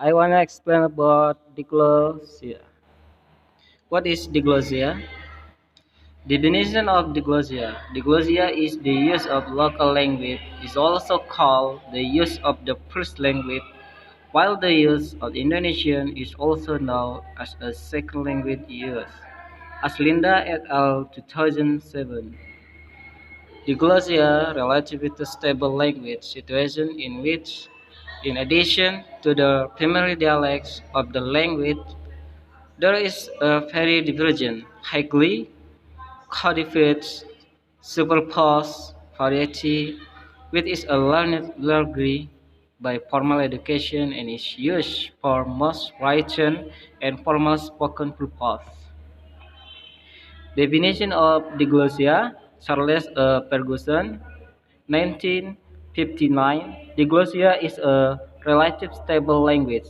I wanna explain about diglossia. What is diglossia? Definition of diglossia. Diglossia is the use of local language. Is also called the use of the first language, while the use of Indonesian is also known as a second language use. As Linda et al. 2007. Diglossia relatively to stable language situation in which, in addition to the primary dialects of the language, there is a very divergent, highly codified, superposed variety, which is a learned largely by formal education and is used for most written and formal spoken purposes. Definition of diglossia: Charles Ferguson, 1959. Diglossia is a relative stable language.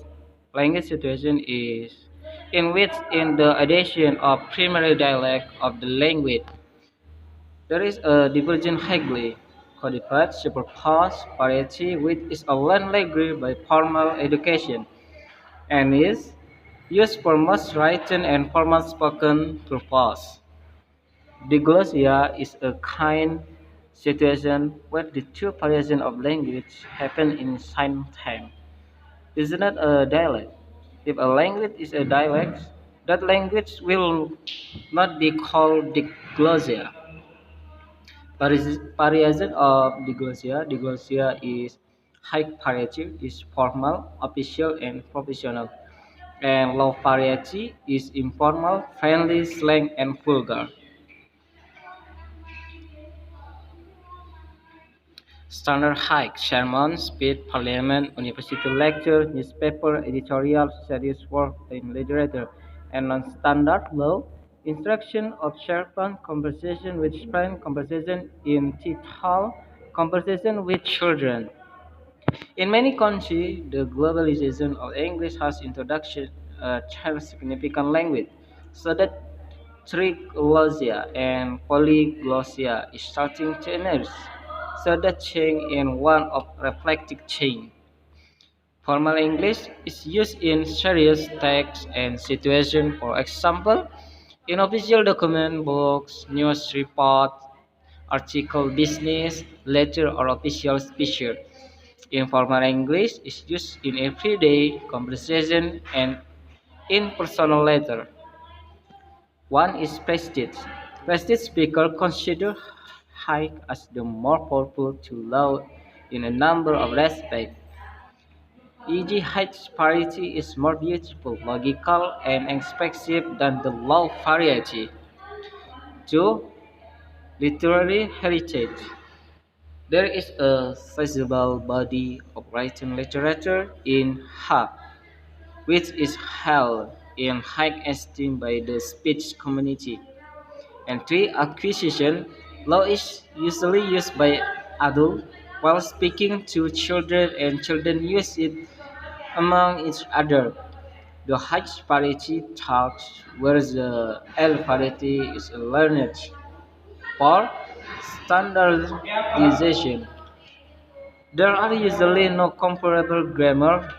Language situation is in which, in the addition of primary dialect of the language, there is a divergent highly codified superposed variety which is a learned language by formal education and is used for most written and formal spoken purposes. Diglossia is a kind situation where the two variations of language happen in same time. It is not a dialect. If a language is a dialect, that language will not be called diglossia. Variation of diglossia. Diglossia is high variety, is formal, official, and professional. And low variety is informal, friendly, slang, and vulgar. Standard hike, sermon, speech, parliament, university lecture, newspaper, editorial, serious work in literature, and non-standard law, instruction of servant, conversation with friends, conversation in tea hall, conversation with children. In many countries, the globalization of English has introduced a third significant language, so that triglossia and polyglossia is starting to emerge. So the change in one of reflective change. Formal English is used in serious texts and situations, for example, in official document, books, news reports, article, business, letter, or official speeches. Informal English is used in everyday conversation and in personal letter. One is prestige. Prestige speakers consider high as the more powerful to law in a number of respects. E.g., high parity is more beautiful, logical, and expressive than the low variety. 2. Literary heritage. There is a sizable body of written literature in Ha, which is held in high esteem by the speech community. And 3. Acquisition. Law is usually used by adults while speaking to children, and children use it among each other. The high parity talks, whereas the L parity is learned. 4. Standardization. There are usually no comparable grammar,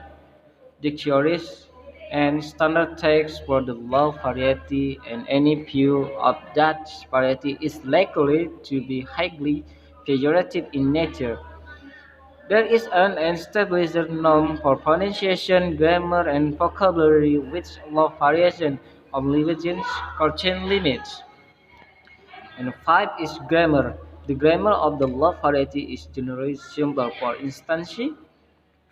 dictionaries, and standard texts for the low variety, and any view of that variety is likely to be highly pejorative in nature. There is an established norm for pronunciation, grammar, and vocabulary which allow variation only within certain limits. And 5 is grammar. The grammar of the low variety is generally simple. For instance,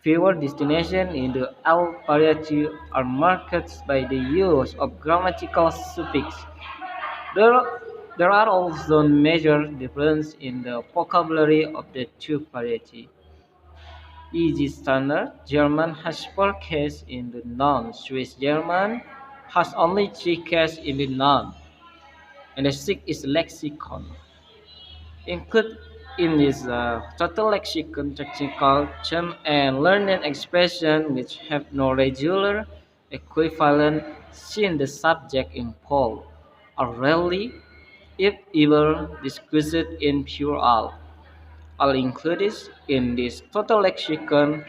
fewer destinations in the L variety are marked by the use of grammatical suffix. There, there are also major differences in the vocabulary of the two varieties. E.g., Standard German has 4 cases in the noun, Swiss German has only 3 cases in the noun, and the sixth is lexicon. Include in this total lexicon technical term and learned expression which have no regular equivalent since the subject involved are rarely, if ever, discussed in plural. All included in this total lexicon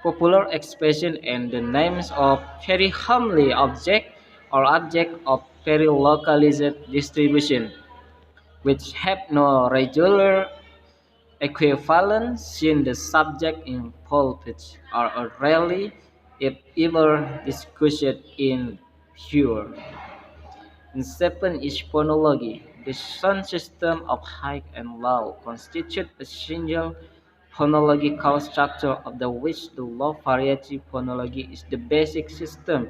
popular expression and the names of very homely object or object of very localized distribution, which have no regular equivalent since the subject in pulpit are rarely, if ever, discussed in pure. In seven is phonology. The sound system of high and low constitute a single phonological structure of the which the low variety phonology is the basic system,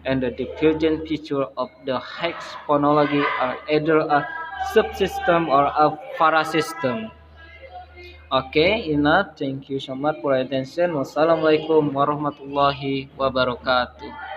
and the divergent feature of the high phonology are either a subsystem or a parasystem. Okay, Ina, thank you so much for your attention. Wassalamualaikum warahmatullahi wabarakatuh.